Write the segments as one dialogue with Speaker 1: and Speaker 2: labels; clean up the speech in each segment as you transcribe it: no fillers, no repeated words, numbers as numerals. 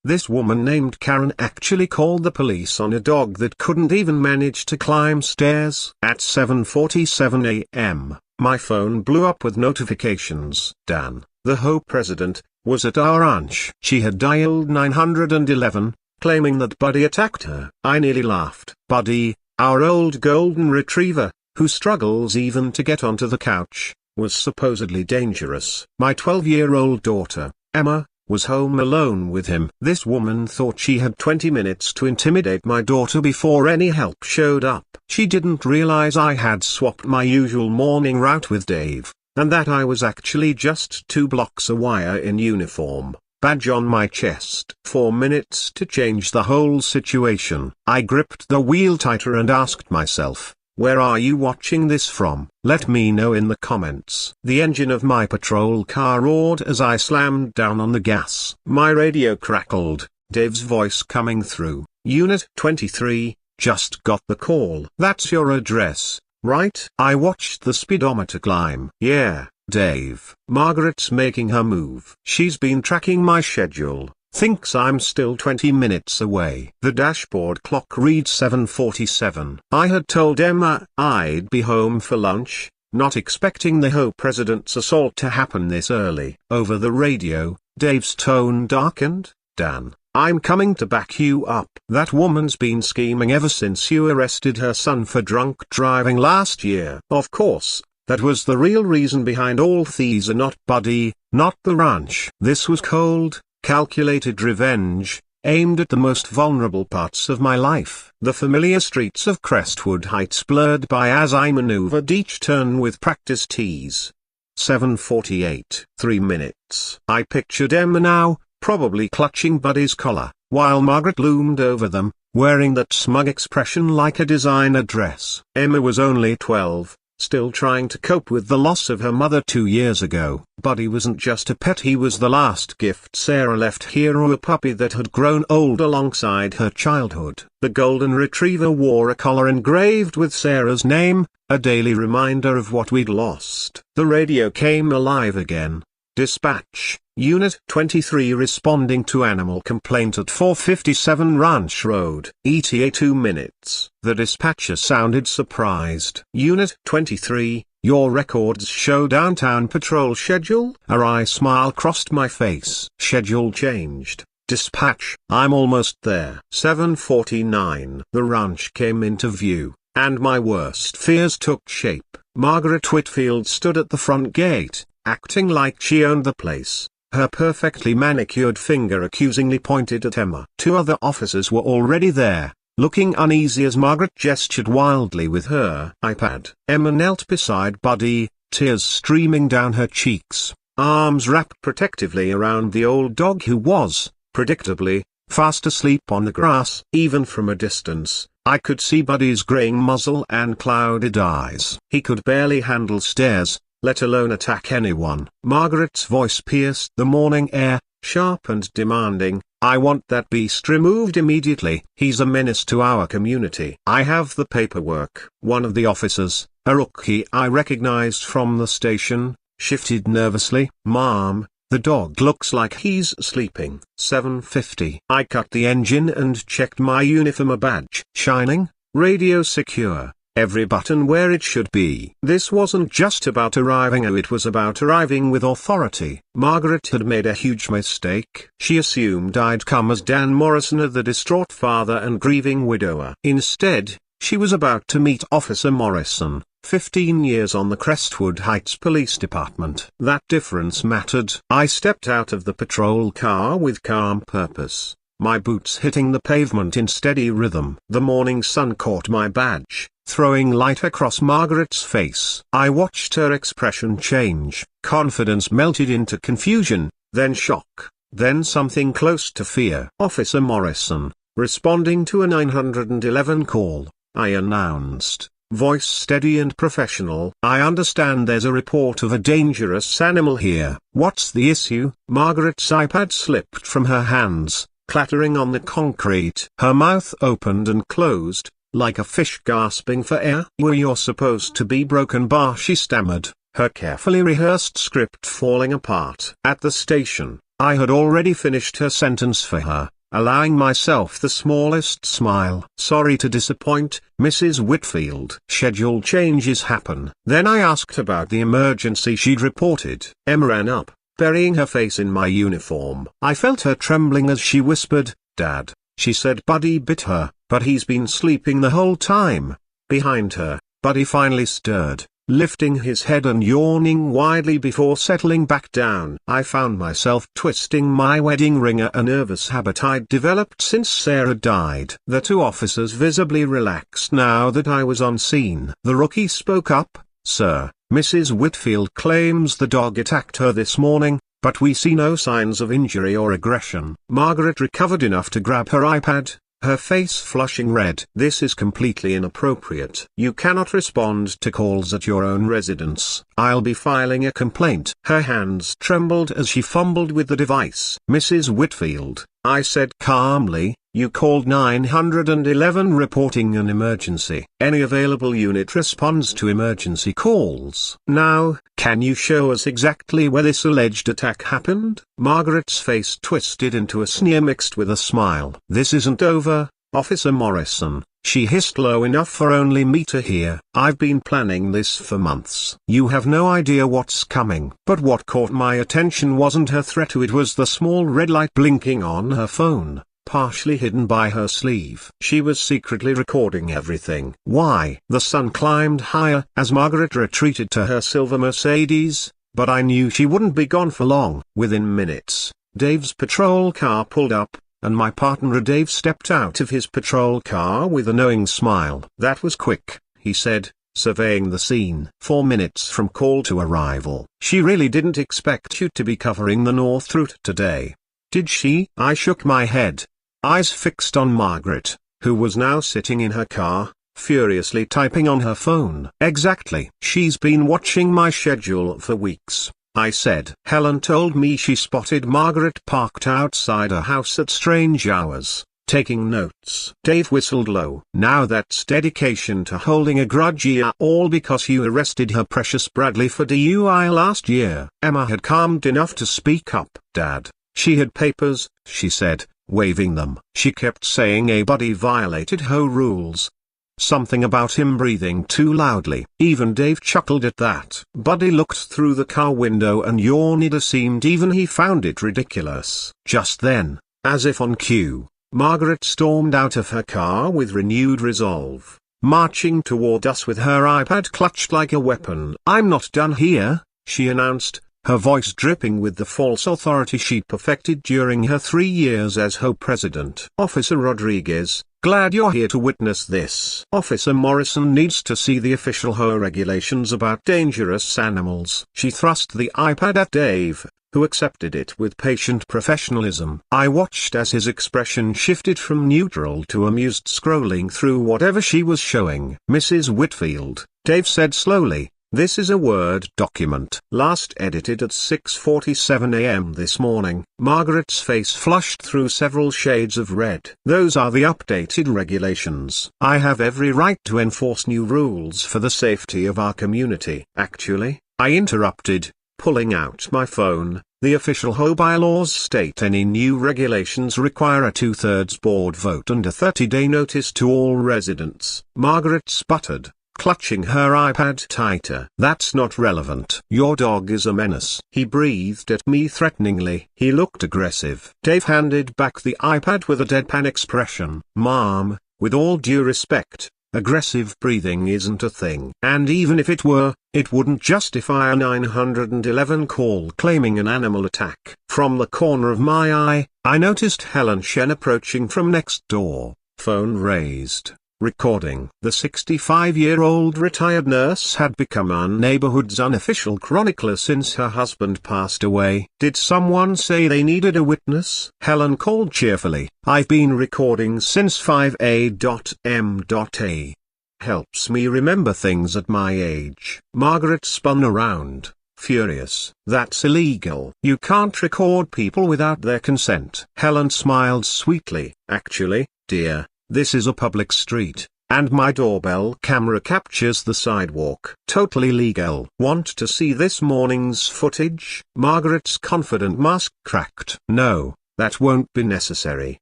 Speaker 1: This woman named Karen actually called the police on a dog that couldn't even manage to climb stairs. At 7:47 a.m., my phone blew up with notifications. Dan, the HOA president, was at our ranch. She had dialed 911, claiming that Buddy attacked her. I nearly laughed. Buddy, our old golden retriever, who struggles even to get onto the couch, was supposedly dangerous. My 12-year-old daughter, Emma, was home alone with him. This woman thought she had 20 minutes to intimidate my daughter before any help showed up. She didn't realize I had swapped my usual morning route with Dave, and that I was actually just 2 blocks away in uniform, badge on my chest. 4 minutes to change the whole situation. I gripped the wheel tighter and asked myself, where are you watching this from? Let me know in the comments. The engine of my patrol car roared as I slammed down on the gas. My radio crackled, Dave's voice coming through. Unit 23, just got the call. That's your address, right? I watched the speedometer climb. Yeah, Dave. Margaret's making her move. She's been tracking my schedule. Thinks I'm still 20 minutes away. The dashboard clock reads 7:47. I had told Emma I'd be home for lunch, not expecting the HOA president's assault to happen this early. Over the radio, Dave's tone darkened. Dan, I'm coming to back you up. That woman's been scheming ever since you arrested her son for drunk driving last year. Of course, that was the real reason behind all these, and not Buddy, not the ranch. This was cold, calculated revenge, aimed at the most vulnerable parts of my life. The familiar streets of Crestwood Heights blurred by as I maneuvered each turn with practiced ease. 7:48. 3 minutes. I pictured Emma now, probably clutching Buddy's collar, while Margaret loomed over them, wearing that smug expression like a designer dress. Emma was only 12. Still trying to cope with the loss of her mother 2 years ago. Buddy wasn't just a pet, he was the last gift Sarah left here, a puppy that had grown old alongside her childhood. The golden retriever wore a collar engraved with Sarah's name, a daily reminder of what we'd lost. The radio came alive again. Dispatch, Unit 23 responding to animal complaint at 457 Ranch Road. ETA 2 minutes. The dispatcher sounded surprised. Unit 23, your records show downtown patrol schedule? A wry smile crossed my face. Schedule changed. Dispatch, I'm almost there. 7:49. The ranch came into view, and my worst fears took shape. Margaret Whitfield stood at the front gate, acting like she owned the place, her perfectly manicured finger accusingly pointed at Emma. 2 other officers were already there, looking uneasy as Margaret gestured wildly with her iPad. Emma knelt beside Buddy, tears streaming down her cheeks, arms wrapped protectively around the old dog who was, predictably, fast asleep on the grass. Even from a distance, I could see Buddy's graying muzzle and clouded eyes. He could barely handle stairs, let alone attack anyone. Margaret's voice pierced the morning air, sharp and demanding, I want that beast removed immediately. He's a menace to our community. I have the paperwork. One of the officers, a rookie I recognized from the station, shifted nervously. Mom, the dog looks like he's sleeping. 7:50. I cut the engine and checked my uniform badge. Shining, radio secure. Every button where it should be. This wasn't just about arriving, it was about arriving with authority. Margaret had made a huge mistake. She assumed I'd come as Dan Morrison, the distraught father and grieving widower. Instead, she was about to meet Officer Morrison, 15 years on the Crestwood Heights Police Department. That difference mattered. I stepped out of the patrol car with calm purpose, my boots hitting the pavement in steady rhythm. The morning sun caught my badge, throwing light across Margaret's face. I watched her expression change. Confidence melted into confusion, then shock, then something close to fear. Officer Morrison, responding to a 911 call, I announced, voice steady and professional. I understand there's a report of a dangerous animal here. What's the issue? Margaret's iPad slipped from her hands, clattering on the concrete. Her mouth opened and closed, like a fish gasping for air. You're supposed to be broken bar, she stammered, her carefully rehearsed script falling apart. At the station, I had already finished her sentence for her, allowing myself the smallest smile. "Sorry to disappoint, Mrs. Whitfield. Schedule changes happen." Then I asked about the emergency she'd reported. Emma ran up, burying her face in my uniform. I felt her trembling as she whispered, "Dad," she said, "Buddy bit her, but he's been sleeping the whole time." Behind her, Buddy finally stirred, lifting his head and yawning widely before settling back down. I found myself twisting my wedding ring, a nervous habit I'd developed since Sarah died. The two officers visibly relaxed now that I was on scene. The rookie spoke up, "Sir, Mrs. Whitfield claims the dog attacked her this morning, but we see no signs of injury or aggression." Margaret recovered enough to grab her iPad, her face flushing red. "This is completely inappropriate. You cannot respond to calls at your own residence. I'll be filing a complaint." Her hands trembled as she fumbled with the device. "Mrs. Whitfield," I said calmly, "you called 911 reporting an emergency. Any available unit responds to emergency calls. Now, can you show us exactly where this alleged attack happened?" Margaret's face twisted into a sneer mixed with a smile. "This isn't over, Officer Morrison," she hissed low enough for only me to hear. "I've been planning this for months. You have no idea what's coming." But what caught my attention wasn't her threat, it was the small red light blinking on her phone, partially hidden by her sleeve. She was secretly recording everything. Why? The sun climbed higher as Margaret retreated to her silver Mercedes, but I knew she wouldn't be gone for long. Within minutes, Dave's patrol car pulled up, and my partner Dave stepped out of his patrol car with a knowing smile. "That was quick," he said, surveying the scene. 4 minutes from call to arrival. "She really didn't expect you to be covering the North Route today, did she?" I shook my head, eyes fixed on Margaret, who was now sitting in her car, furiously typing on her phone. "Exactly. She's been watching my schedule for weeks," I said. "Helen told me she spotted Margaret parked outside her house at strange hours, taking notes." Dave whistled low. "Now that's dedication to holding a grudge, yeah, all because you arrested her precious Bradley for DUI last year." Emma had calmed enough to speak up. "Dad, she had papers," she said, waving them. "She kept saying a Buddy violated HOA rules. Something about him breathing too loudly." Even Dave chuckled at that. Buddy looked through the car window and yawned. It seemed even he found it ridiculous. Just then, as if on cue, Margaret stormed out of her car with renewed resolve, marching toward us with her iPad clutched like a weapon. "I'm not done here," she announced, her voice dripping with the false authority she'd perfected during her 3 years as HOA president. "Officer Rodriguez, glad you're here to witness this. Officer Morrison needs to see the official HOA regulations about dangerous animals." She thrust the iPad at Dave, who accepted it with patient professionalism. I watched as his expression shifted from neutral to amused, scrolling through whatever she was showing. "Mrs. Whitfield," Dave said slowly, "this is a Word document. Last edited at 6:47 a.m. this morning." Margaret's face flushed through several shades of red. "Those are the updated regulations. I have every right to enforce new rules for the safety of our community." "Actually," I interrupted, pulling out my phone, "the official HOA bylaws state any new regulations require a 2/3 board vote and a 30-day notice to all residents." Margaret sputtered, clutching her iPad tighter. "That's not relevant. Your dog is a menace." He breathed at me threateningly. He looked aggressive. Dave handed back the iPad with a deadpan expression. "Mom, with all due respect, aggressive breathing isn't a thing. And even if it were, it wouldn't justify a 911 call claiming an animal attack." From the corner of my eye, I noticed Helen Shen approaching from next door, phone raised, recording. The 65-year-old retired nurse had become our neighborhood's unofficial chronicler since her husband passed away. "Did someone say they needed a witness?" Helen called cheerfully. "I've been recording since 5A.M.A. Helps me remember things at my age." Margaret spun around, furious. "That's illegal. You can't record people without their consent." Helen smiled sweetly. "Actually, dear, this is a public street, and my doorbell camera captures the sidewalk. Totally legal. Want to see this morning's footage? Margaret's confident mask cracked. No, that won't be necessary,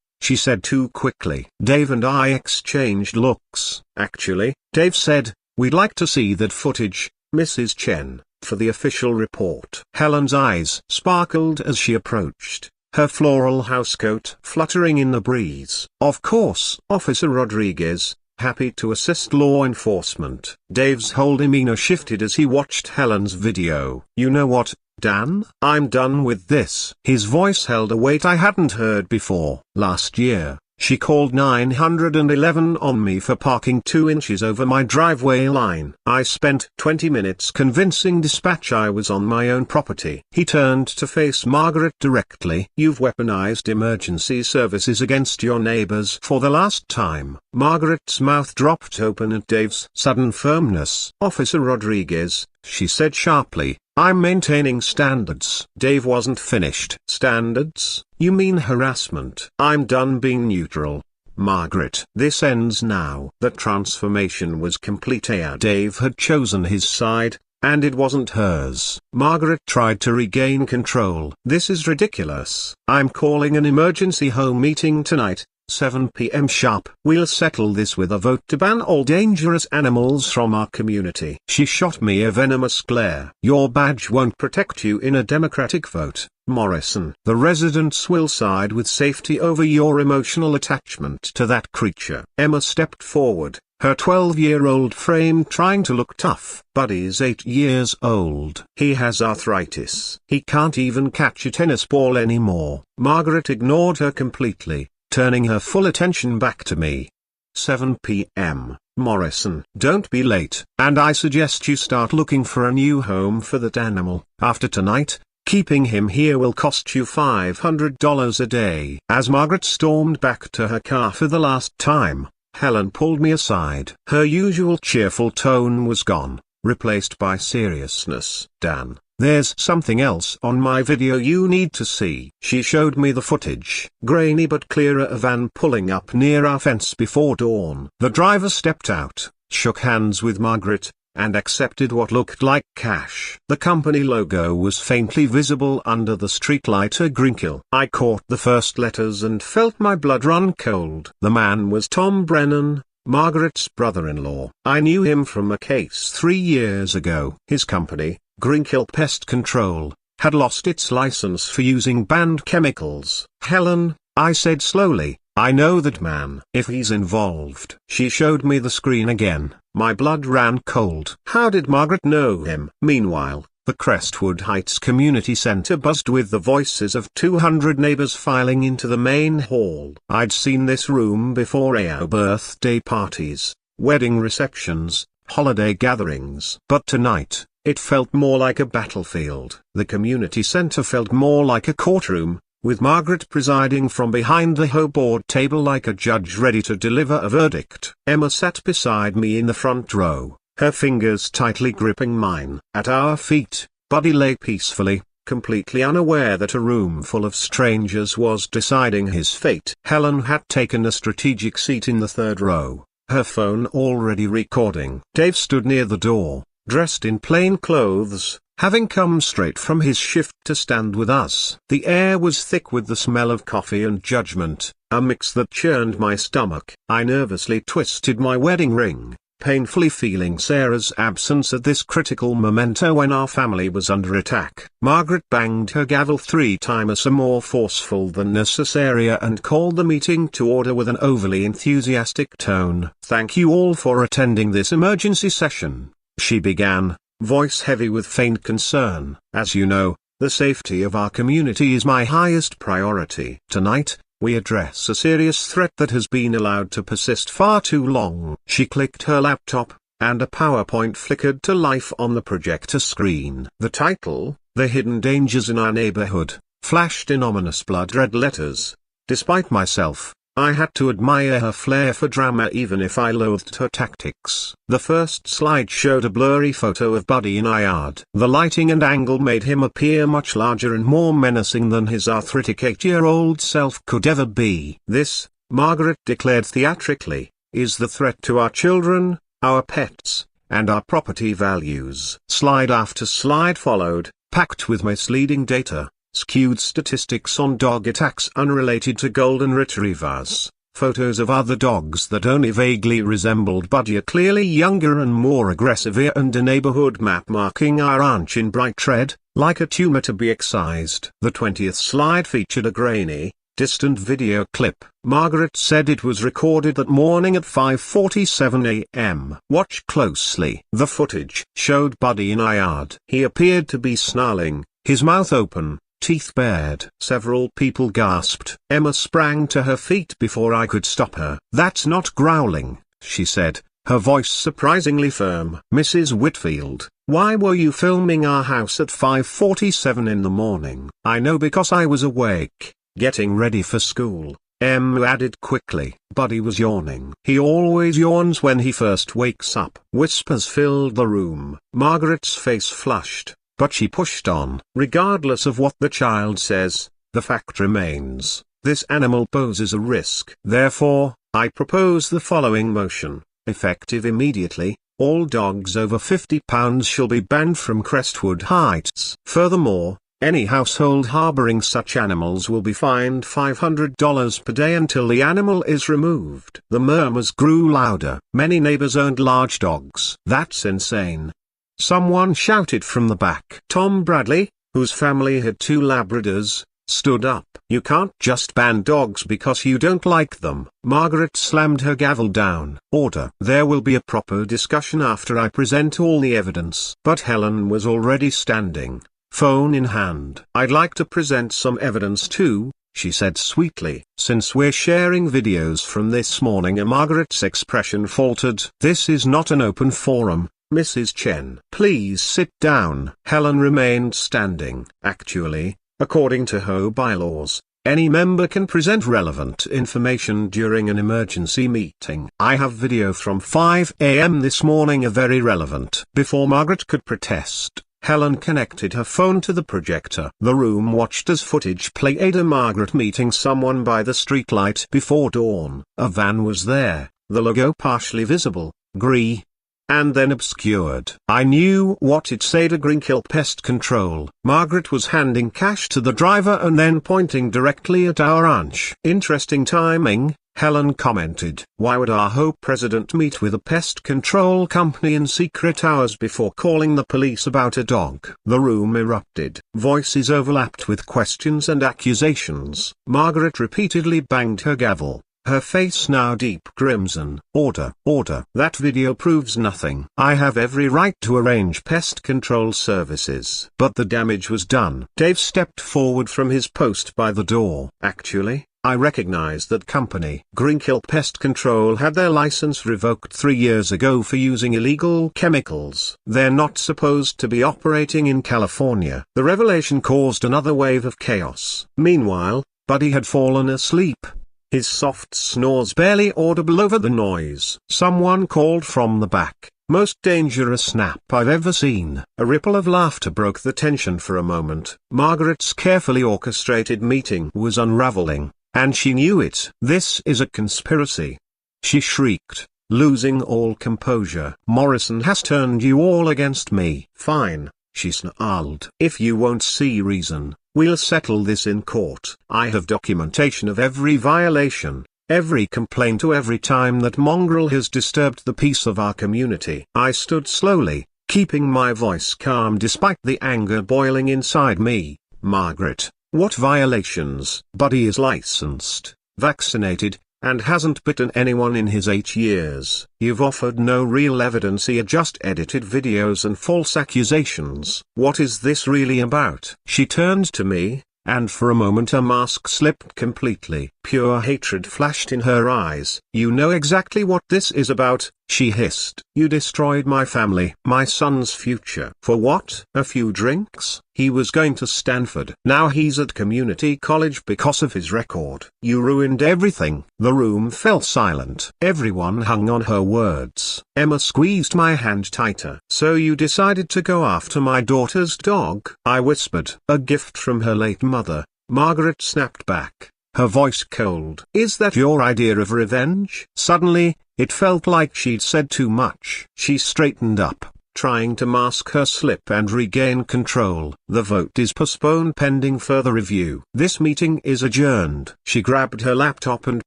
Speaker 1: she said too quickly. Dave and I exchanged looks. Actually, Dave said, we'd like to see that footage, Mrs. Chen, for the official report. Helen's eyes sparkled as she approached, her floral housecoat fluttering in the breeze. Of course, Officer Rodriguez, happy to assist law enforcement. Dave's whole demeanor shifted as he watched Helen's video. You know what, Dan? I'm done with this. His voice held a weight I hadn't heard before. Last year, she called 911 on me for parking 2 inches over my driveway line. I spent 20 minutes convincing dispatch I was on my own property. He turned to face Margaret directly. You've weaponized emergency services against your neighbors for the last time. Margaret's mouth dropped open at Dave's sudden firmness. Officer Rodriguez, she said sharply, I'm maintaining standards. Dave wasn't finished. Standards? You mean harassment? I'm done being neutral, Margaret. This ends now. The transformation was complete. Dave had chosen his side, and it wasn't hers. Margaret tried to regain control. This is ridiculous. I'm calling an emergency home meeting tonight, 7 p.m. sharp. We'll settle this with a vote to ban all dangerous animals from our community. She shot me a venomous glare. Your badge won't protect you in a democratic vote, Morrison. The residents will side with safety over your emotional attachment to that creature. Emma stepped forward, her 12-year-old frame trying to look tough. Buddy's 8 years old. He has arthritis. He can't even catch a tennis ball anymore. Margaret ignored her completely, turning her full attention back to me. 7 p.m., Morrison. Don't be late. And I suggest you start looking for a new home for that animal. After tonight, keeping him here will cost you $500 a day. As Margaret stormed back to her car for the last time, Helen pulled me aside. Her usual cheerful tone was gone, replaced by seriousness. Dan, there's something else on my video you need to see. She showed me the footage. Grainy but clearer, a van pulling up near our fence before dawn. The driver stepped out, shook hands with Margaret, and accepted what looked like cash. The company logo was faintly visible under the streetlight. A Grinkle. I caught the first letters and felt my blood run cold. The man was Tom Brennan, Margaret's brother-in-law. I knew him from a case 3 years ago. His company, Grinkle Pest Control, had lost its license for using banned chemicals. Helen, I said slowly, I know that man. If he's involved. She showed me the screen again. My blood ran cold. How did Margaret know him? Meanwhile, the Crestwood Heights Community Center buzzed with the voices of 200 neighbors filing into the main hall. I'd seen this room before. Birthday parties, wedding receptions, holiday gatherings. But tonight, it felt more like a battlefield. The community center felt more like a courtroom, with Margaret presiding from behind the HOA board table like a judge ready to deliver a verdict. Emma sat beside me in the front row, her fingers tightly gripping mine. At our feet, Buddy lay peacefully, completely unaware that a room full of strangers was deciding his fate. Helen had taken a strategic seat in the third row, her phone already recording. Dave stood near the door, dressed in plain clothes, having come straight from his shift to stand with us. The air was thick with the smell of coffee and judgment, a mix that churned my stomach. I nervously twisted my wedding ring, painfully feeling Sarah's absence at this critical memento when our family was under attack. Margaret banged her gavel 3 times, more forceful than necessary, and called the meeting to order with an overly enthusiastic tone. Thank you all for attending this emergency session, she began, voice heavy with faint concern. As you know, the safety of our community is my highest priority. Tonight, we address a serious threat that has been allowed to persist far too long. She clicked her laptop, and a PowerPoint flickered to life on the projector screen. The title, The Hidden Dangers in Our Neighborhood, flashed in ominous blood-red letters. Despite myself, I had to admire her flair for drama even if I loathed her tactics. The first slide showed a blurry photo of Buddy in our yard. The lighting and angle made him appear much larger and more menacing than his arthritic 8-year-old self could ever be. This, Margaret declared theatrically, is the threat to our children, our pets, and our property values. Slide after slide followed, packed with misleading data, skewed statistics on dog attacks unrelated to golden retrievers, photos of other dogs that only vaguely resembled Buddy, a clearly younger and more aggressive, and a neighborhood map marking our ranch in bright red, like a tumor to be excised. The 20th slide featured a grainy, distant video clip. Margaret said it was recorded that morning at 5:47 a.m. Watch closely. The footage showed Buddy in our yard. He appeared to be snarling, his mouth open, teeth bared. Several people gasped. Emma sprang to her feet before I could stop her. "That's not growling," she said, her voice surprisingly firm. "Mrs. Whitfield, why were you filming our house at 5:47 in the morning?" "I know, because I was awake, getting ready for school," Emma added quickly. Buddy was yawning. "He always yawns when he first wakes up." Whispers filled the room. Margaret's face flushed, but she pushed on. "Regardless of what the child says, the fact remains, this animal poses a risk. Therefore, I propose the following motion, effective immediately: all dogs over 50 pounds shall be banned from Crestwood Heights. Furthermore, any household harboring such animals will be fined $500 per day until the animal is removed." The murmurs grew louder. Many neighbors owned large dogs. "That's insane," someone shouted from the back. Tom Bradley, whose family had 2 Labradors, stood up. "You can't just ban dogs because you don't like them." Margaret slammed her gavel down. "Order. There will be a proper discussion after I present all the evidence." But Helen was already standing, phone in hand. "I'd like to present some evidence too," she said sweetly. "Since we're sharing videos from this morning." Margaret's expression faltered. "This is not an open forum, Mrs. Chen. Please sit down." Helen remained standing. "Actually, according to HOA bylaws, any member can present relevant information during an emergency meeting. I have video from 5 a.m. this morning, a very relevant." Before Margaret could protest, Helen connected her phone to the projector. The room watched as footage played of Margaret meeting someone by the streetlight before dawn. A van was there, the logo partially visible, grey, and then obscured. "I knew what it said, a green kill pest control." Margaret was handing cash to the driver and then pointing directly at our ranch. "Interesting timing," Helen commented. "Why would our HOA president meet with a pest control company in secret hours before calling the police about a dog?" The room erupted. Voices overlapped with questions and accusations. Margaret repeatedly banged her gavel, her face now deep crimson. "Order, order. That video proves nothing. I have every right to arrange pest control services." But the damage was done. Dave stepped forward from his post by the door. "Actually, I recognize that company. Greenkill Pest Control had their license revoked 3 years ago for using illegal chemicals. They're not supposed to be operating in California." The revelation caused another wave of chaos. Meanwhile, Buddy had fallen asleep, his soft snores barely audible over the noise. Someone called from the back, "Most dangerous nap I've ever seen." A ripple of laughter broke the tension for a moment. Margaret's carefully orchestrated meeting was unraveling, and she knew it. "This is a conspiracy," she shrieked, losing all composure. "Morrison has turned you all against me." "Fine," she snarled. "If you won't see reason, we'll settle this in court. I have documentation of every violation, every complaint, to every time that mongrel has disturbed the peace of our community." I stood slowly, keeping my voice calm despite the anger boiling inside me. "Margaret, what violations?" "Buddy is licensed, vaccinated, and hasn't bitten anyone in his 8 years. You've offered no real evidence here, just edited videos and false accusations. What is this really about?" She turned to me, and for a moment her mask slipped completely. Pure hatred flashed in her eyes. "You know exactly what this is about," she hissed. "You destroyed my family, my son's future. For what? A few drinks? He was going to Stanford. Now he's at community college because of his record. You ruined everything." The room fell silent. Everyone hung on her words. Emma squeezed my hand tighter. "So you decided to go after my daughter's dog?" I whispered. "A gift from her late mother," Margaret snapped back, her voice cold. "Is that your idea of revenge?" Suddenly, it felt like she'd said too much. She straightened up, trying to mask her slip and regain control. "The vote is postponed pending further review. This meeting is adjourned." She grabbed her laptop and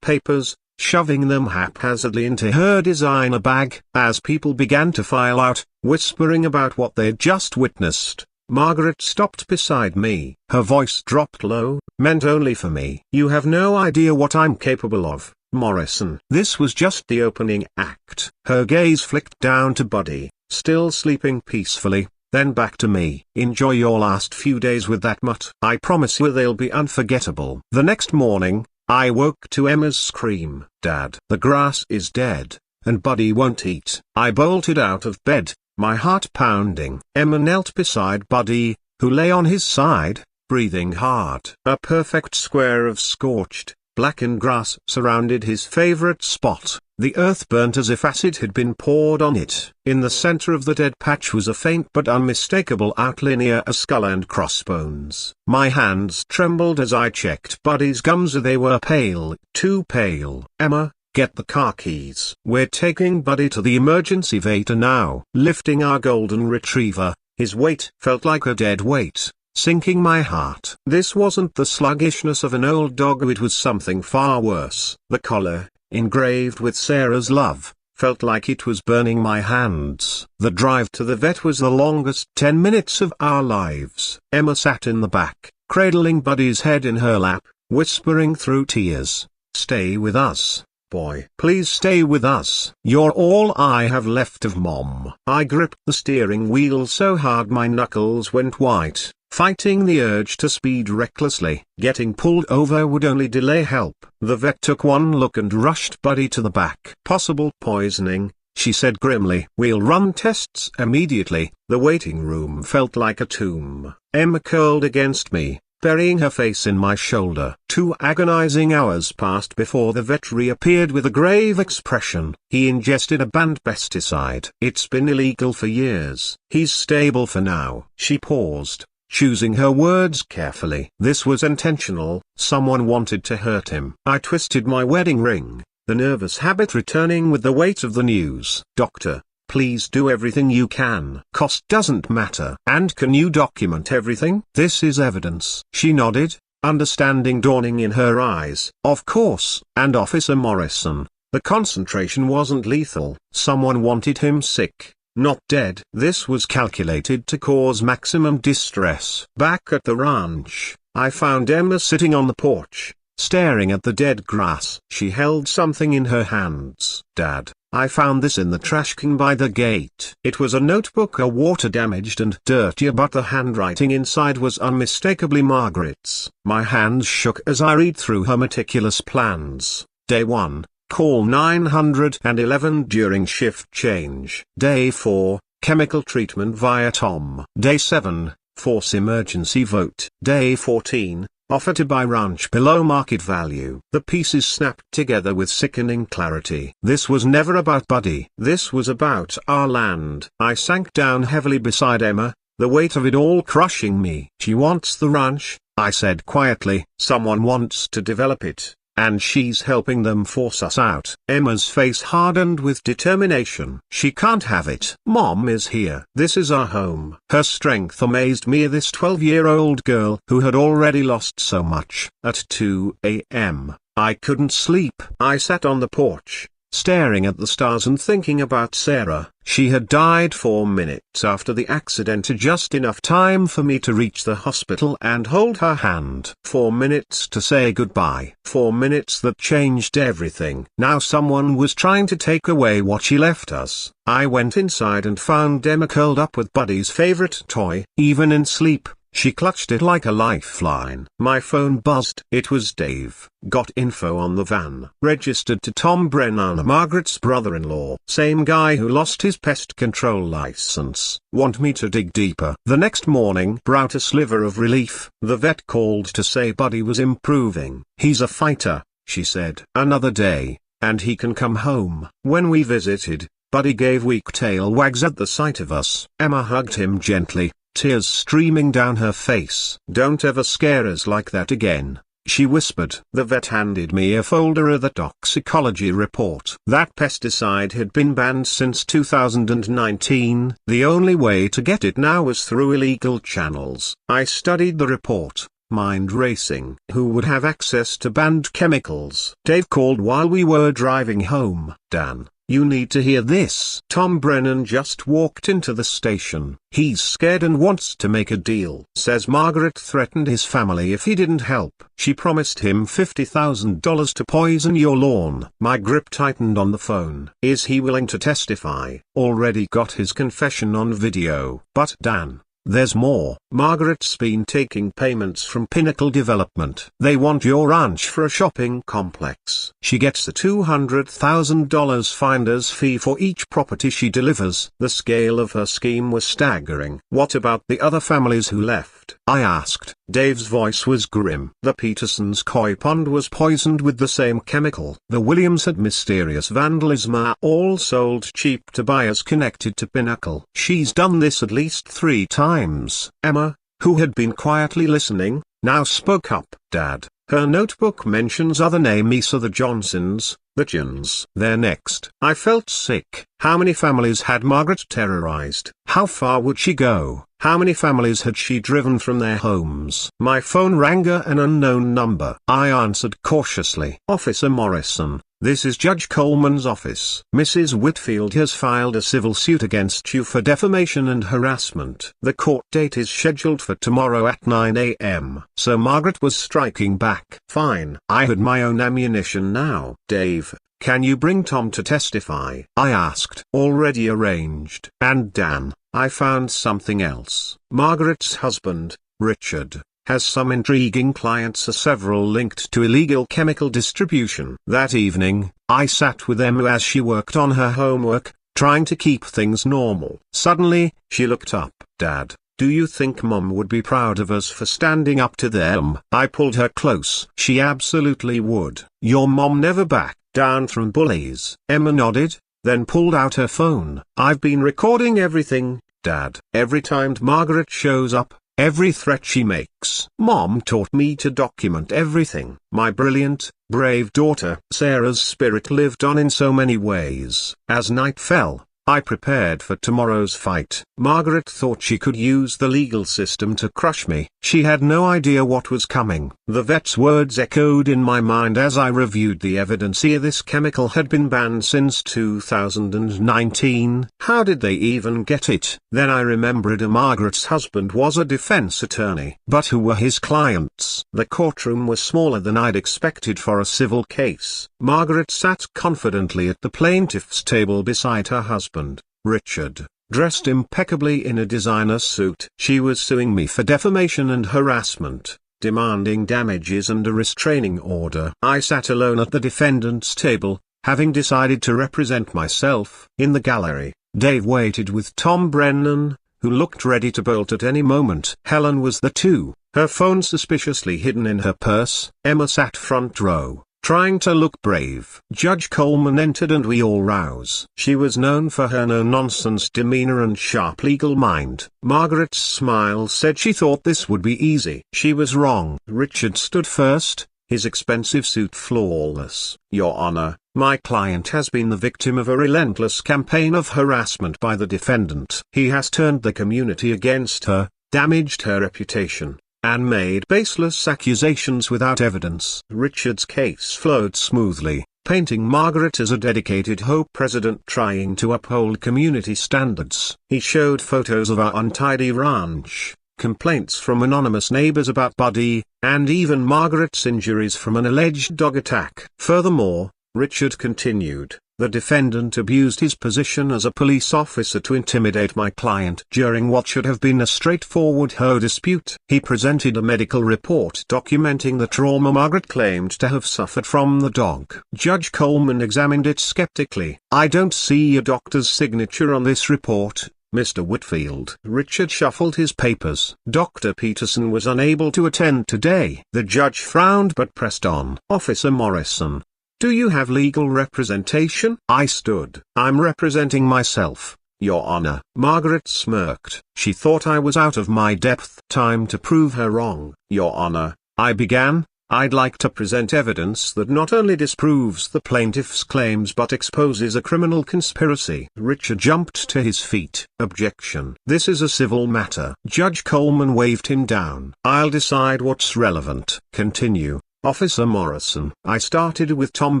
Speaker 1: papers, shoving them haphazardly into her designer bag. As people began to file out, whispering about what they'd just witnessed, Margaret stopped beside me. Her voice dropped low. "Meant only for me. You have no idea what I'm capable of, Morrison." This was just the opening act. Her gaze flicked down to Buddy, still sleeping peacefully, then back to me. "Enjoy your last few days with that mutt. I promise you they'll be unforgettable." The next morning, I woke to Emma's scream. "Dad, the grass is dead, and Buddy won't eat." I bolted out of bed, my heart pounding. Emma knelt beside Buddy, who lay on his side, breathing hard. A perfect square of scorched, blackened grass surrounded his favorite spot. The earth burnt as if acid had been poured on it. In the center of the dead patch was a faint but unmistakable outline near a skull and crossbones. My hands trembled as I checked Buddy's gums. They were pale, too pale. "Emma, get the car keys. We're taking Buddy to the emergency vata now." Lifting our golden retriever, his weight felt like a dead weight, sinking my heart. This wasn't the sluggishness of an old dog, it was something far worse. The collar, engraved with Sarah's love, felt like it was burning my hands. The drive to the vet was the longest 10 minutes of our lives. Emma sat in the back, cradling Buddy's head in her lap, whispering through tears, "Stay with us, boy. Please stay with us. You're all I have left of Mom." I gripped the steering wheel so hard my knuckles went white, fighting the urge to speed recklessly. Getting pulled over would only delay help. The vet took one look and rushed Buddy to the back. "Possible poisoning," she said grimly. "We'll run tests immediately." The waiting room felt like a tomb. Emma curled against me, burying her face in my shoulder. 2 agonizing hours passed before the vet reappeared with a grave expression. "He ingested a banned pesticide. It's been illegal for years. He's stable for now." She paused, choosing her words carefully. "This was intentional. Someone wanted to hurt him." I twisted my wedding ring, the nervous habit returning with the weight of the news. "Doctor, please do everything you can. Cost doesn't matter. And can you document everything? This is evidence." She nodded, understanding dawning in her eyes. "Of course." "And Officer Morrison, the concentration wasn't lethal. Someone wanted him sick, not dead." This was calculated to cause maximum distress. Back at the ranch, I found Emma sitting on the porch, staring at the dead grass. She held something in her hands. "Dad, I found this in the trash can by the gate." It was a notebook, a water-damaged and dirty, but the handwriting inside was unmistakably Margaret's. My hands shook as I read through her meticulous plans. Day 1. Call 911 during shift change. Day 4, chemical treatment via Tom. Day 7, force emergency vote. Day 14, offer to buy ranch below market value. The pieces snapped together with sickening clarity. This was never about Buddy. This was about our land. I sank down heavily beside Emma, the weight of it all crushing me. "She wants the ranch," I said quietly. "Someone wants to develop it, and she's helping them force us out." Emma's face hardened with determination. "She can't have it. Mom is here. This is our home." Her strength amazed me. This 12-year-old girl who had already lost so much. At 2 a.m., I couldn't sleep. I sat on the porch, staring at the stars and thinking about Sarah. She had died 4 minutes after the accident, just enough time for me to reach the hospital and hold her hand. 4 minutes to say goodbye. 4 minutes that changed everything. Now someone was trying to take away what she left us. I went inside and found Emma curled up with Buddy's favorite toy. Even in sleep, she clutched it like a lifeline. My phone buzzed. It was Dave. "Got info on the van. Registered to Tom Brennan, Margaret's brother-in-law. Same guy who lost his pest control license. Want me to dig deeper?" The next morning brought a sliver of relief. The vet called to say Buddy was improving. "He's a fighter," she said. "Another day, and he can come home." When we visited, Buddy gave weak tail wags at the sight of us. Emma hugged him gently, tears streaming down her face. "Don't ever scare us like that again. she whispered. The vet handed me a folder of the toxicology report. That pesticide had been banned since 2019. The only way to get it now was through illegal channels. I studied the report. Mind racing. Who would have access to banned chemicals? Dave called while we were driving home. Dan, you need to hear this. Tom Brennan just walked into the station. He's scared and wants to make a deal. Says Margaret threatened his family if he didn't help. She promised him $50,000 to poison your lawn. My grip tightened on the phone. Is he willing to testify? Already got his confession on video. But Dan, there's more. Margaret's been taking payments from Pinnacle Development. They want your ranch for a shopping complex. She gets a $200,000 finder's fee for each property she delivers. The scale of her scheme was staggering. What about the other families who left? I asked. Dave's voice was grim. The Petersons' koi pond was poisoned with the same chemical. The Williams had mysterious vandalism, all sold cheap to buyers connected to Pinnacle. She's done this at least 3 times. Emma, who had been quietly listening, now spoke up. Dad, her notebook mentions other names: the Johnsons, the Jans. They're next. I felt sick. How many families had Margaret terrorized? How far would she go? How many families had she driven from their homes? My phone rang an unknown number. I answered cautiously. Officer Morrison, this is Judge Coleman's office. Mrs. Whitfield has filed a civil suit against you for defamation and harassment. The court date is scheduled for tomorrow at 9 a.m. So Margaret was striking back. Fine. I had my own ammunition now. Dave, can you bring Tom to testify? I asked. Already arranged. And Dan, I found something else. Margaret's husband, Richard, has some intriguing clients, several linked to illegal chemical distribution. That evening, I sat with Emma as she worked on her homework, trying to keep things normal. Suddenly, she looked up. Dad, do you think Mom would be proud of us for standing up to them? I pulled her close. She absolutely would. Your mom never backed down from bullies. Emma nodded, then pulled out her phone. I've been recording everything, Dad. Every time Margaret shows up, every threat she makes. Mom taught me to document everything. My brilliant, brave daughter. Sarah's spirit lived on in so many ways. As night fell, I prepared for tomorrow's fight. Margaret thought she could use the legal system to crush me. She had no idea what was coming. The vet's words echoed in my mind as I reviewed the evidence. Here, this chemical had been banned since 2019. How did they even get it? Then I remembered Margaret's husband was a defense attorney. But who were his clients? The courtroom was smaller than I'd expected for a civil case. Margaret sat confidently at the plaintiff's table beside her husband, Richard, dressed impeccably in a designer suit. She was suing me for defamation and harassment, demanding damages and a restraining order. I sat alone at the defendant's table, having decided to represent myself. In the gallery, Dave waited with Tom Brennan, who looked ready to bolt at any moment. Helen was there too, her phone suspiciously hidden in her purse. Emma sat front row, trying to look brave. Judge Coleman entered and we all rose. She was known for her no-nonsense demeanor and sharp legal mind. Margaret's smile said she thought this would be easy. She was wrong. Richard stood first, his expensive suit flawless. Your Honor, my client has been the victim of a relentless campaign of harassment by the defendant. He has turned the community against her, damaged her reputation, and made baseless accusations without evidence. Richard's case flowed smoothly, painting Margaret as a dedicated HOA president trying to uphold community standards. He showed photos of our untidy ranch, complaints from anonymous neighbors about Buddy, and even Margaret's injuries from an alleged dog attack. Furthermore, Richard continued, the defendant abused his position as a police officer to intimidate my client during what should have been a straightforward HOA dispute. He presented a medical report documenting the trauma Margaret claimed to have suffered from the dog. Judge Coleman examined it skeptically. I don't see a doctor's signature on this report, Mr. Whitfield. Richard shuffled his papers. Dr. Peterson was unable to attend today. The judge frowned but pressed on. Officer Morrison, do you have legal representation? I stood. I'm representing myself, Your Honor. Margaret smirked. She thought I was out of my depth. Time to prove her wrong. Your Honor, I began. I'd like to present evidence that not only disproves the plaintiff's claims but exposes a criminal conspiracy. Richard jumped to his feet. Objection. This is a civil matter. Judge Coleman waved him down. I'll decide what's relevant. Continue. Officer Morrison. I started with Tom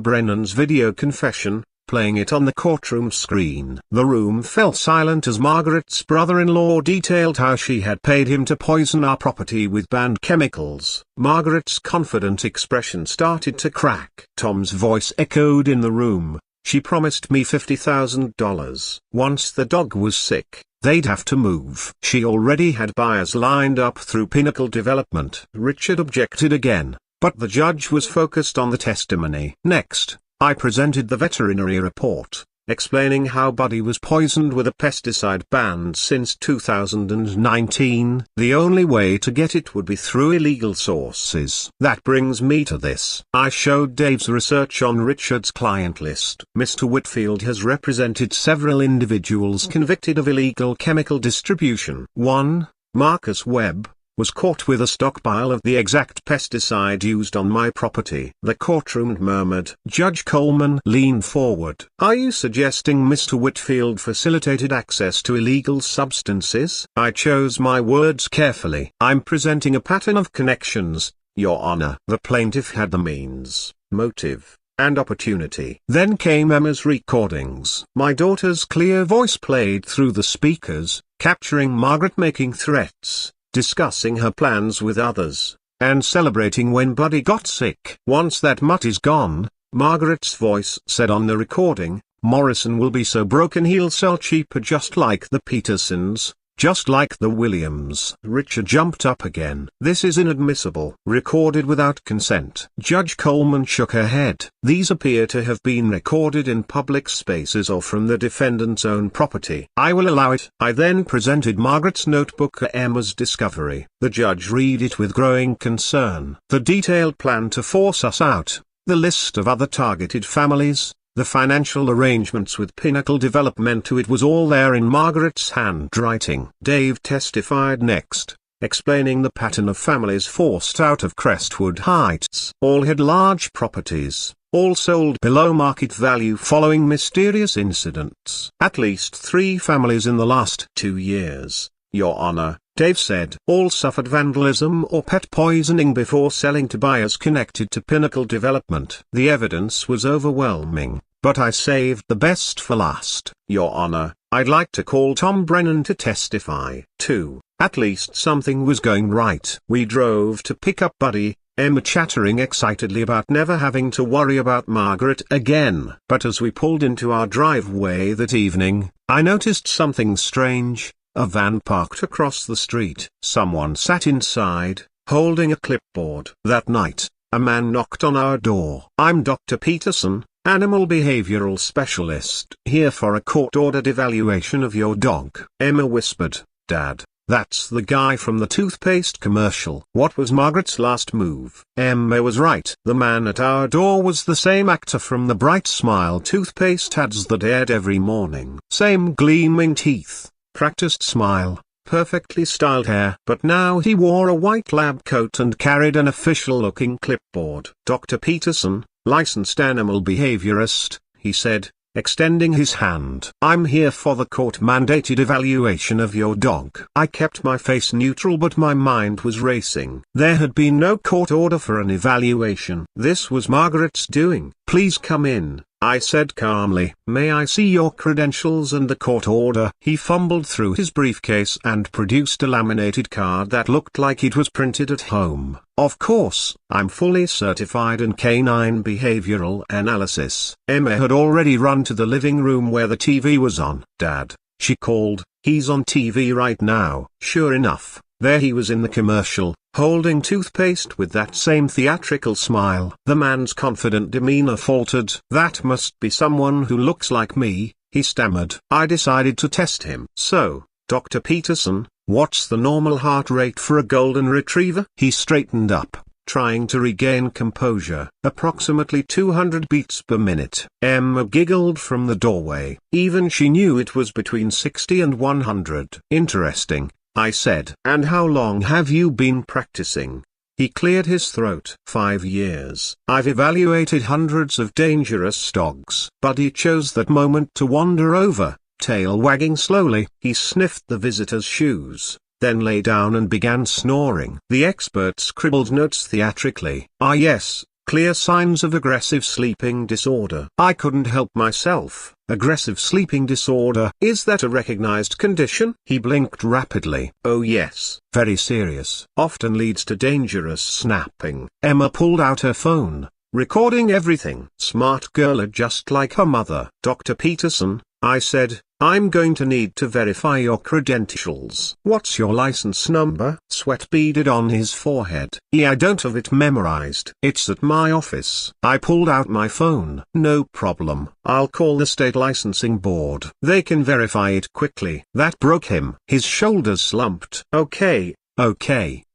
Speaker 1: Brennan's video confession, playing it on the courtroom screen. The room fell silent as Margaret's brother-in-law detailed how she had paid him to poison our property with banned chemicals. Margaret's confident expression started to crack. Tom's voice echoed in the room. She promised me $50,000. Once the dog was sick, they'd have to move. She already had buyers lined up through Pinnacle Development. Richard objected again, but the judge was focused on the testimony. Next, I presented the veterinary report, explaining how Buddy was poisoned with a pesticide banned since 2019. The only way to get it would be through illegal sources. That brings me to this. I showed Dave's research on Richard's client list. Mr. Whitfield has represented several individuals convicted of illegal chemical distribution. 1. Marcus Webb was caught with a stockpile of the exact pesticide used on my property. The courtroom murmured. Judge Coleman leaned forward. Are you suggesting Mr. Whitfield facilitated access to illegal substances? I chose my words carefully. I'm presenting a pattern of connections, Your Honor. The plaintiff had the means, motive, and opportunity. Then came Emma's recordings. My daughter's clear voice played through the speakers, capturing Margaret making threats, discussing her plans with others, and celebrating when Buddy got sick. Once that mutt is gone, Margaret's voice said on the recording, Morrison will be so broken he'll sell cheaper just like the Petersons, just like the Williams. Richard jumped up again. This is inadmissible. Recorded without consent. Judge Coleman shook her head. These appear to have been recorded in public spaces or from the defendant's own property. I will allow it. I then presented Margaret's notebook at Emma's discovery. The judge read it with growing concern. The detailed plan to force us out, the list of other targeted families, the financial arrangements with Pinnacle Development, it was all there in Margaret's handwriting. Dave testified next, explaining the pattern of families forced out of Crestwood Heights. All had large properties, all sold below market value following mysterious incidents. At least 3 families in the last 2 years, Your Honor, Dave said. All suffered vandalism or pet poisoning before selling to buyers connected to Pinnacle Development. The evidence was overwhelming, but I saved the best for last. Your Honor, I'd like to call Tom Brennan to testify. 2. At least something was going right. We drove to pick up Buddy, Emma chattering excitedly about never having to worry about Margaret again. But as we pulled into our driveway that evening, I noticed something strange. A van parked across the street. Someone sat inside, holding a clipboard. That night, a man knocked on our door. I'm Dr. Peterson, animal behavioral specialist, here for a court-ordered evaluation of your dog. Emma whispered, Dad, that's the guy from the toothpaste commercial. What was Margaret's last move? Emma was right. The man at our door was the same actor from the Bright Smile toothpaste ads that aired every morning. Same gleaming teeth, practiced smile, perfectly styled hair. But now he wore a white lab coat and carried an official-looking clipboard. Dr. Peterson, licensed animal behaviorist, he said, extending his hand. I'm here for the court-mandated evaluation of your dog. I kept my face neutral but my mind was racing. There had been no court order for an evaluation. This was Margaret's doing. Please come in, I said calmly. May I see your credentials and the court order? He fumbled through his briefcase and produced a laminated card that looked like it was printed at home. Of course, I'm fully certified in canine behavioral analysis. Emma had already run to the living room where the TV was on. Dad, she called, he's on TV right now. Sure enough, there he was in the commercial, holding toothpaste with that same theatrical smile. The man's confident demeanor faltered. That must be someone who looks like me, he stammered. I decided to test him. So, Dr. Peterson, what's the normal heart rate for a golden retriever? He straightened up, trying to regain composure. Approximately 200 beats per minute. Emma giggled from the doorway. Even she knew it was between 60 and 100. Interesting, I said. And how long have you been practicing? He cleared his throat. 5 years. I've evaluated hundreds of dangerous dogs. Buddy chose that moment to wander over, tail wagging slowly. He sniffed the visitor's shoes, then lay down and began snoring. The expert scribbled notes theatrically. Ah yes, clear signs of aggressive sleeping disorder. I couldn't help myself. Aggressive sleeping disorder. Is that a recognized condition? He blinked rapidly. Oh yes. Very serious. Often leads to dangerous snapping. Emma pulled out her phone, recording everything. Smart girl just like her mother. Dr. Peterson, I said, I'm going to need to verify your credentials. What's your license number? Sweat beaded on his forehead. Yeah, I don't have it memorized. It's at my office. I pulled out my phone. No problem. I'll call the state licensing board. They can verify it quickly. That broke him. His shoulders slumped. Okay.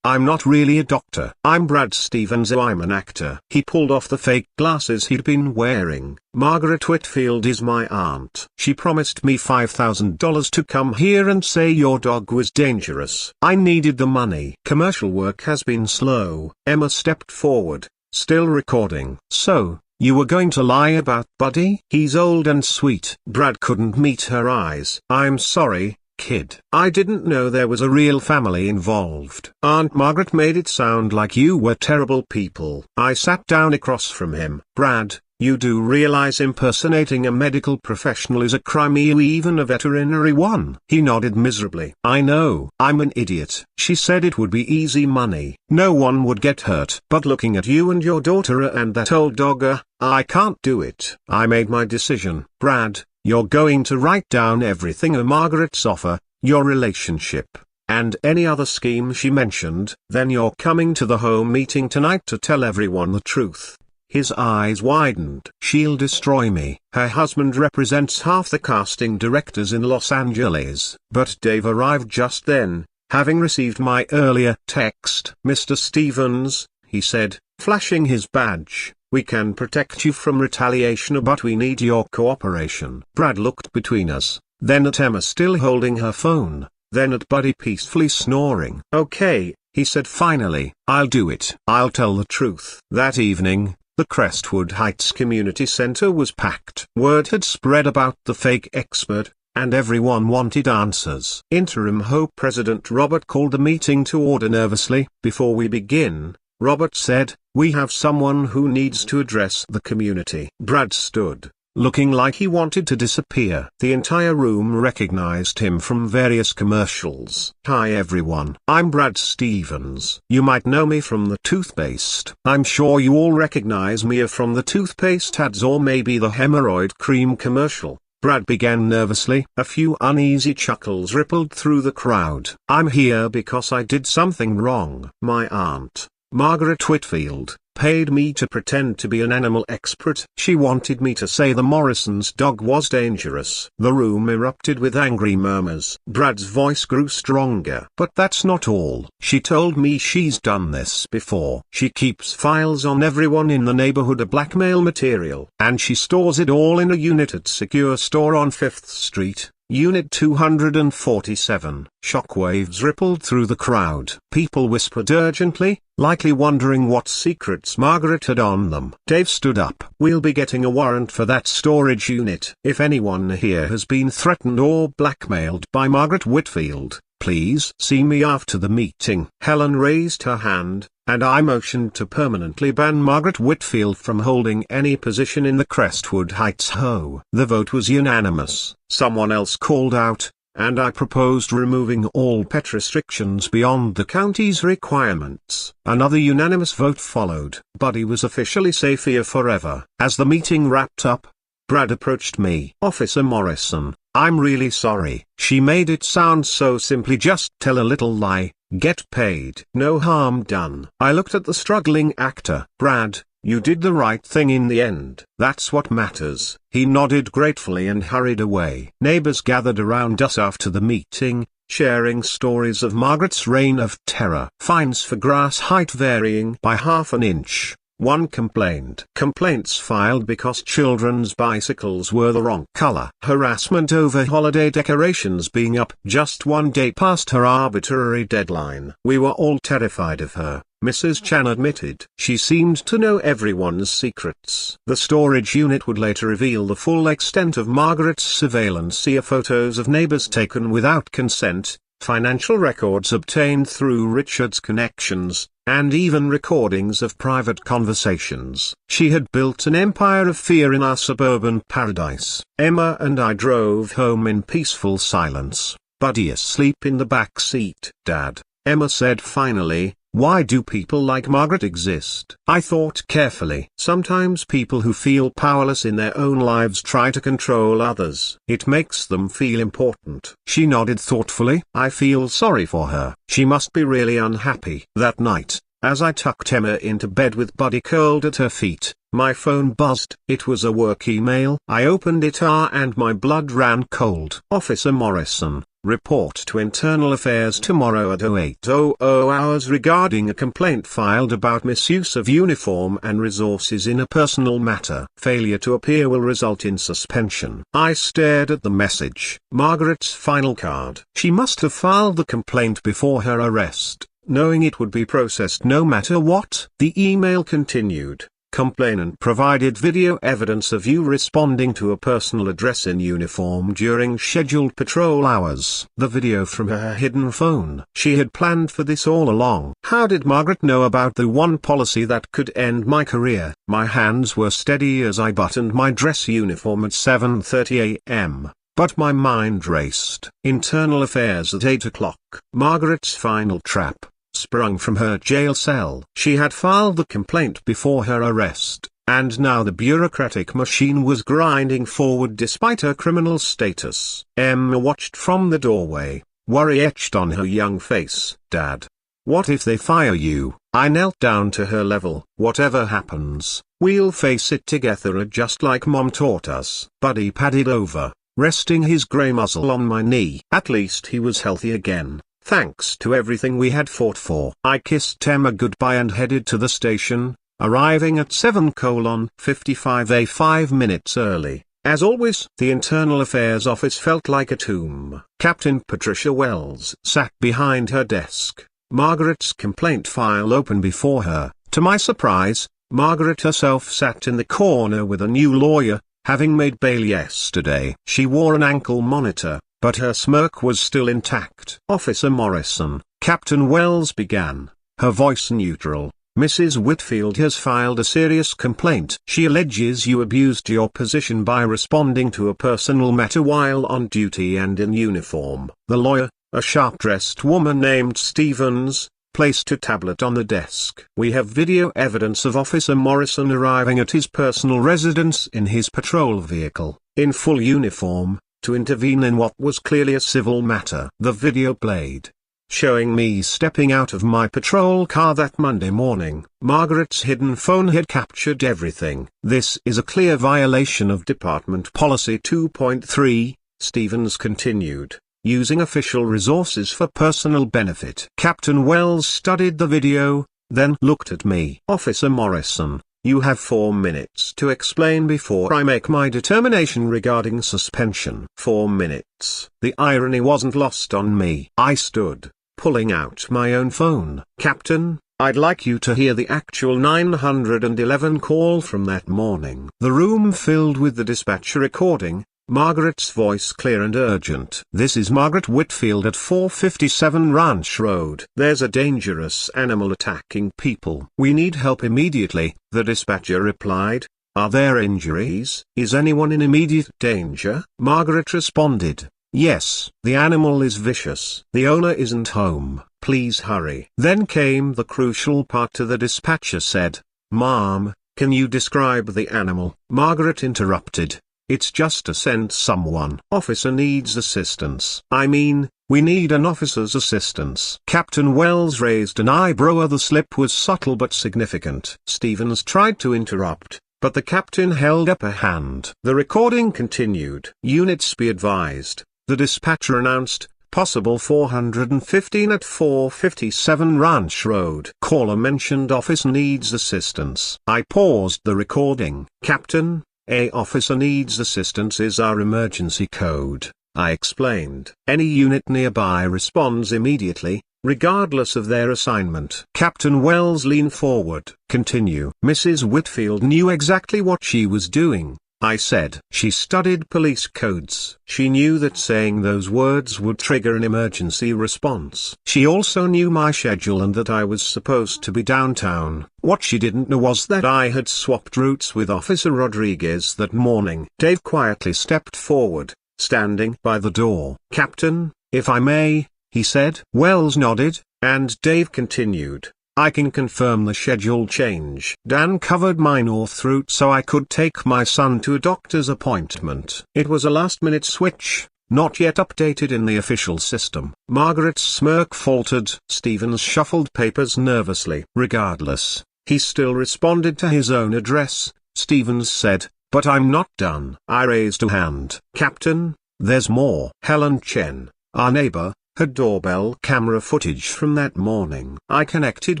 Speaker 1: I'm not really a doctor. I'm Brad Stevens. I'm an actor. He pulled off the fake glasses he'd been wearing. Margaret Whitfield is my aunt. She promised me $5,000 to come here and say your dog was dangerous. I needed the money. Commercial work has been slow. Emma stepped forward, still recording. So, you were going to lie about Buddy? He's old and sweet. Brad couldn't meet her eyes. I'm sorry, kid. I didn't know there was a real family involved. Aunt Margaret made it sound like you were terrible people. I sat down across from him. Brad, you do realize impersonating a medical professional is a crime, even a veterinary one? He nodded miserably. I know, I'm an idiot. She said it would be easy money. No one would get hurt. But looking at you and your daughter and that old dogger, I can't do it. I made my decision. Brad, you're going to write down everything Margaret's offer, your relationship, and any other scheme she mentioned. Then you're coming to the home meeting tonight to tell everyone the truth. His eyes widened. She'll destroy me. Her husband represents half the casting directors in Los Angeles. But Dave arrived just then, having received my earlier text. Mr. Stevens, he said, flashing his badge. We can protect you from retaliation, but we need your cooperation. Brad looked between us, then at Emma still holding her phone, then at Buddy peacefully snoring. Okay, he said finally, I'll do it. I'll tell the truth. That evening, the Crestwood Heights Community Center was packed. Word had spread about the fake expert, and everyone wanted answers. Interim HOA President Robert called the meeting to order nervously. Before we begin, Robert said, we have someone who needs to address the community. Brad stood, looking like he wanted to disappear. The entire room recognized him from various commercials. Hi everyone, I'm Brad Stevens. You might know me from the toothpaste. I'm sure you all recognize me from the toothpaste ads or maybe the hemorrhoid cream commercial. Brad began nervously. A few uneasy chuckles rippled through the crowd. I'm here because I did something wrong. My aunt, Margaret Whitfield, paid me to pretend to be an animal expert. She wanted me to say the Morrison's dog was dangerous. The room erupted with angry murmurs. Brad's voice grew stronger. But that's not all. She told me she's done this before. She keeps files on everyone in the neighborhood, a blackmail material, and she stores it all in a unit at Secure Store on 5th Street. Unit 247. Shockwaves rippled through the crowd. People whispered urgently, likely wondering what secrets Margaret had on them. Dave stood up. We'll be getting a warrant for that storage unit. If anyone here has been threatened or blackmailed by Margaret Whitfield, please see me after the meeting. Helen raised her hand, and I motioned to permanently ban Margaret Whitfield from holding any position in the Crestwood Heights HOA. The vote was unanimous. Someone else called out, and I proposed removing all pet restrictions beyond the county's requirements. Another unanimous vote followed. Buddy was officially safe here forever. As the meeting wrapped up, Brad approached me. Officer Morrison, I'm really sorry. She made it sound so simply, just tell a little lie, get paid. No harm done. I looked at the struggling actor. Brad, you did the right thing in the end. That's what matters. He nodded gratefully and hurried away. Neighbors gathered around us after the meeting, sharing stories of Margaret's reign of terror. Fines for grass height varying by half an inch. One complained. Complaints filed because children's bicycles were the wrong color. Harassment over holiday decorations being up just one day past her arbitrary deadline. We were all terrified of her. Mrs. Chan admitted. She seemed to know everyone's secrets. The storage unit would later reveal the full extent of Margaret's surveillance via photos of neighbors taken without consent, financial records obtained through Richard's connections, and even recordings of private conversations. She had built an empire of fear in our suburban paradise. Emma and I drove home in peaceful silence, Buddy asleep in the back seat. "Dad," Emma said finally, "why do people like Margaret exist?" I thought carefully. Sometimes people who feel powerless in their own lives try to control others. It makes them feel important. She nodded thoughtfully. I feel sorry for her. She must be really unhappy. That night, as I tucked Emma into bed with Buddy curled at her feet, my phone buzzed. It was a work email. I opened it and my blood ran cold. "Officer Morrison, report to Internal Affairs tomorrow at 08:00 hours regarding a complaint filed about misuse of uniform and resources in a personal matter. Failure to appear will result in suspension." I stared at the message. Margaret's final card. She must have filed the complaint before her arrest, knowing it would be processed no matter what. The email continued. Complainant provided video evidence of you responding to a personal address in uniform during scheduled patrol hours. The video from her hidden phone. She had planned for this all along. How did Margaret know about the one policy that could end my career? My hands were steady as I buttoned my dress uniform at 7:30 a.m. But my mind raced. Internal Affairs at 8 o'clock. Margaret's final trap. Sprung from her jail cell. She had filed the complaint before her arrest, and now the bureaucratic machine was grinding forward despite her criminal status. Emma watched from the doorway, worry etched on her young face. "Dad, what if they fire you?" I knelt down to her level. "Whatever happens, we'll face it together just like Mom taught us." Buddy padded over, resting his grey muzzle on my knee. At least he was healthy again, thanks to everything we had fought for. I kissed Emma goodbye and headed to the station, arriving at 7:55 a 5 minutes early. As always, the Internal Affairs office felt like a tomb. Captain Patricia Wells sat behind her desk, Margaret's complaint file open before her. To my surprise, Margaret herself sat in the corner with a new lawyer, having made bail yesterday. She wore an ankle monitor, but her smirk was still intact. "Officer Morrison," Captain Wells began, her voice neutral, "Mrs. Whitfield has filed a serious complaint. She alleges you abused your position by responding to a personal matter while on duty and in uniform." The lawyer, a sharp-dressed woman named Stevens, placed a tablet on the desk. "We have video evidence of Officer Morrison arriving at his personal residence in his patrol vehicle, in full uniform, to intervene in what was clearly a civil matter." The video played, showing me stepping out of my patrol car that Monday morning. Margaret's hidden phone had captured everything. "This is a clear violation of Department Policy 2.3, Stevens continued, "using official resources for personal benefit." Captain Wells studied the video, then looked at me. "Officer Morrison, you have 4 minutes to explain before I make my determination regarding suspension." 4 minutes. The irony wasn't lost on me. I stood, pulling out my own phone. "Captain, I'd like you to hear the actual 911 call from that morning." The room filled with the dispatcher recording, Margaret's voice clear and urgent. "This is Margaret Whitfield at 457 Ranch Road. There's a dangerous animal attacking people. We need help immediately," the dispatcher replied. "Are there injuries? Is anyone in immediate danger?" Margaret responded, "Yes, the animal is vicious. The owner isn't home. Please hurry." Then came the crucial part. The dispatcher said, "Mom, can you describe the animal?" Margaret interrupted, "It's just to send someone. Officer needs assistance. I mean, we need an officer's assistance." Captain Wells raised an eyebrow. The slip was subtle but significant. Stevens tried to interrupt, but the captain held up a hand. The recording continued. "Units be advised," the dispatcher announced, "possible 415 at 457 Ranch Road. Caller mentioned office needs assistance." I paused the recording. "Captain, a officer needs assistance is our emergency code," I explained. "Any unit nearby responds immediately, regardless of their assignment. Captain Wells leaned forward. Continue. Mrs. Whitfield knew exactly what she was doing, I said. She studied police codes. She knew that saying those words would trigger an emergency response. She also knew my schedule and that I was supposed to be downtown. What she didn't know was that I had swapped routes with Officer Rodriguez that morning. Dave quietly stepped forward, standing by the door. Captain, if I may, he said. Wells nodded, and Dave continued. I can confirm the schedule change. Dan covered my north route so I could take my son to a doctor's appointment. It was a last-minute switch, not yet updated in the official system. Margaret's smirk faltered. Stevens shuffled papers nervously. Regardless, he still responded to his own address. Stevens said, but I'm not done. I raised a hand. Captain, there's more. Helen Chen, our neighbor, had doorbell camera footage from that morning. I connected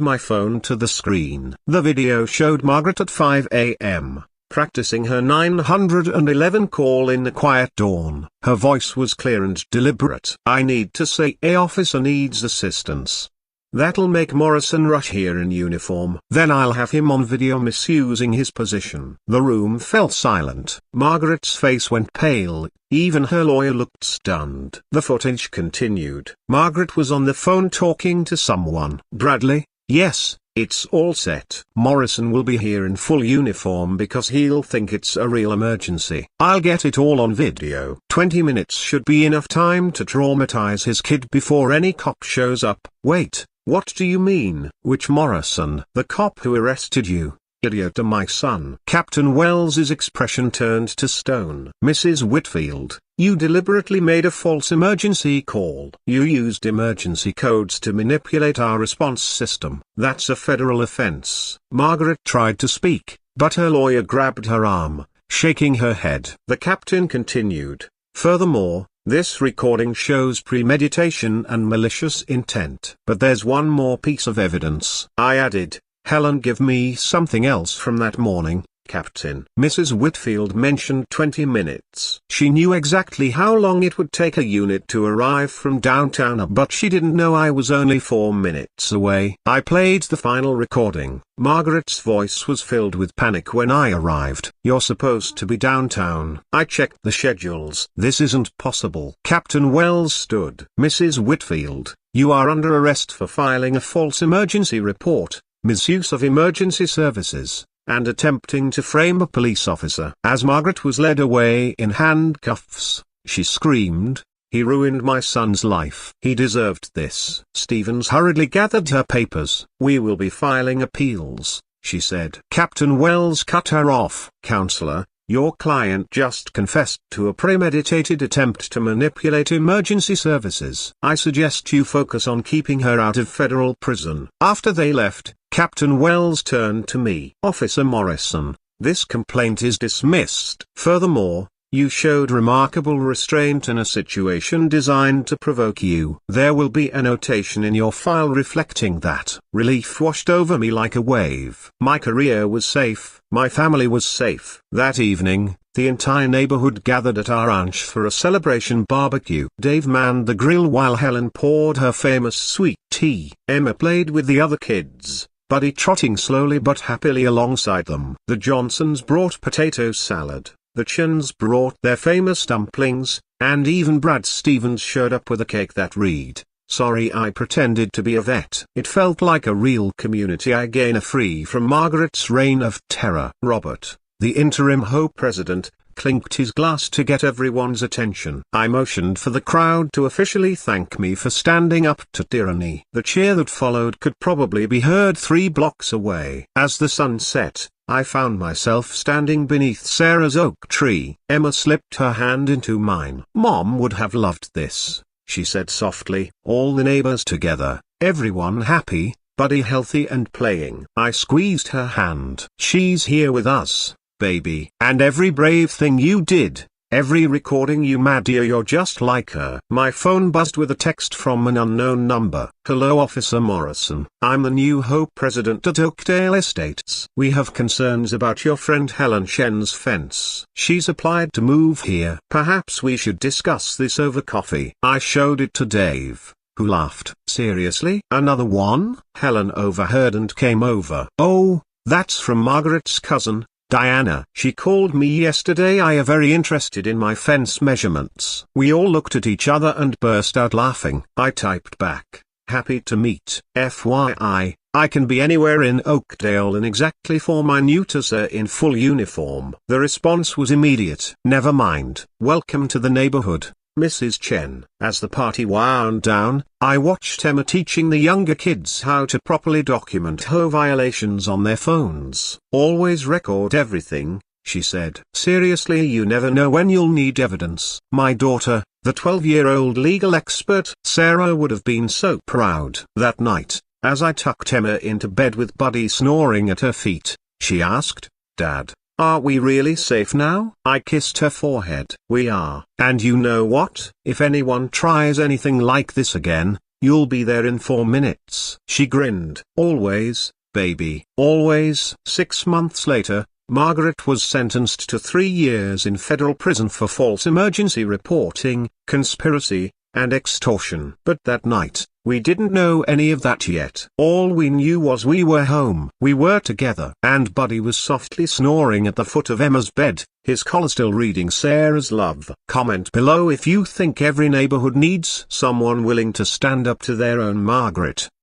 Speaker 1: my phone to the screen. The video showed Margaret at 5 a.m., practicing her 911 call in the quiet dawn. Her voice was clear and deliberate. I need to say a officer needs assistance. That'll make Morrison rush here in uniform. Then I'll have him on video misusing his position. The room fell silent. Margaret's face went pale, even her lawyer looked stunned. The footage continued. Margaret was on the phone talking to someone. Bradley, yes, it's all set. Morrison will be here in full uniform because he'll think it's a real emergency. I'll get it all on video. 20 minutes should be enough time to traumatize his kid before any cop shows up. Wait. What do you mean? Which Morrison? The cop who arrested you, idiot. My son. Captain Wells's expression turned to stone. Mrs. Whitfield, you deliberately made a false emergency call. You used emergency codes to manipulate our response system. That's a federal offense. Margaret tried to speak, but her lawyer grabbed her arm, shaking her head. The captain continued, furthermore, this recording shows premeditation and malicious intent. But there's one more piece of evidence. I added, Helen, give me something else from that morning, Captain. Mrs. Whitfield mentioned 20 minutes. She knew exactly how long it would take a unit to arrive from downtown, but she didn't know I was only 4 minutes away. I played the final recording. Margaret's voice was filled with panic when I arrived. You're supposed to be downtown. I checked the schedules. This isn't possible. Captain Wells stood. Mrs. Whitfield, you are under arrest for filing a false emergency report, misuse of emergency services, and attempting to frame a police officer. As Margaret was led away in handcuffs, she screamed, he ruined my son's life. He deserved this. Stevens hurriedly gathered her papers. We will be filing appeals, she said. Captain Wells cut her off. Counselor, your client just confessed to a premeditated attempt to manipulate emergency services. I suggest you focus on keeping her out of federal prison. After they left, Captain Wells turned to me. Officer Morrison, this complaint is dismissed. Furthermore, you showed remarkable restraint in a situation designed to provoke you. There will be a notation in your file reflecting that. Relief washed over me like a wave. My career was safe. My family was safe. That evening, the entire neighborhood gathered at our ranch for a celebration barbecue. Dave manned the grill while Helen poured her famous sweet tea. Emma played with the other kids, Buddy trotting slowly but happily alongside them. The Johnsons brought potato salad. The Chins brought their famous dumplings, and even Brad Stevens showed up with a cake that read, "Sorry I pretended to be a vet." It felt like a real community again, free from Margaret's reign of terror. Robert, the interim HOA president, clinked his glass to get everyone's attention. I motioned for the crowd to officially thank me for standing up to tyranny. The cheer that followed could probably be heard 3 blocks away. As the sun set, I found myself standing beneath Sarah's oak tree. Emma slipped her hand into mine. Mom would have loved this, she said softly. All the neighbors together, everyone happy, Buddy healthy and playing. I squeezed her hand. She's here with us, baby. And every brave thing you did, every recording you made, dear, you're just like her. My phone buzzed with a text from an unknown number. Hello, Officer Morrison. I'm the new HOA president at Oakdale Estates. We have concerns about your friend Helen Chen's fence. She's applied to move here. Perhaps we should discuss this over coffee. I showed it to Dave, who laughed. Seriously? Another one? Helen overheard and came over. Oh, that's from Margaret's cousin, Diana. She called me yesterday. I am very interested in my fence measurements. We all looked at each other and burst out laughing. I typed back, happy to meet. FYI, I can be anywhere in Oakdale in exactly 4 minutes in full uniform. The response was immediate. Never mind. Welcome to the neighborhood, Mrs. Chen. As the party wound down, I watched Emma teaching the younger kids how to properly document HOA violations on their phones. Always record everything, she said. Seriously, you never know when you'll need evidence. My daughter, the 12-year-old legal expert, Sarah, would have been so proud. That night, as I tucked Emma into bed with Buddy snoring at her feet, she asked, Dad, are we really safe now? I kissed her forehead. We are. And you know what? If anyone tries anything like this again, you'll be there in 4 minutes. She grinned. Always, baby. Always. 6 months later, Margaret was sentenced to 3 years in federal prison for false emergency reporting, conspiracy, and extortion. But that night, we didn't know any of that yet. All we knew was we were home. We were together. And Buddy was softly snoring at the foot of Emma's bed, his collar still reading Sarah's love. Comment below if you think every neighborhood needs someone willing to stand up to their own Margaret.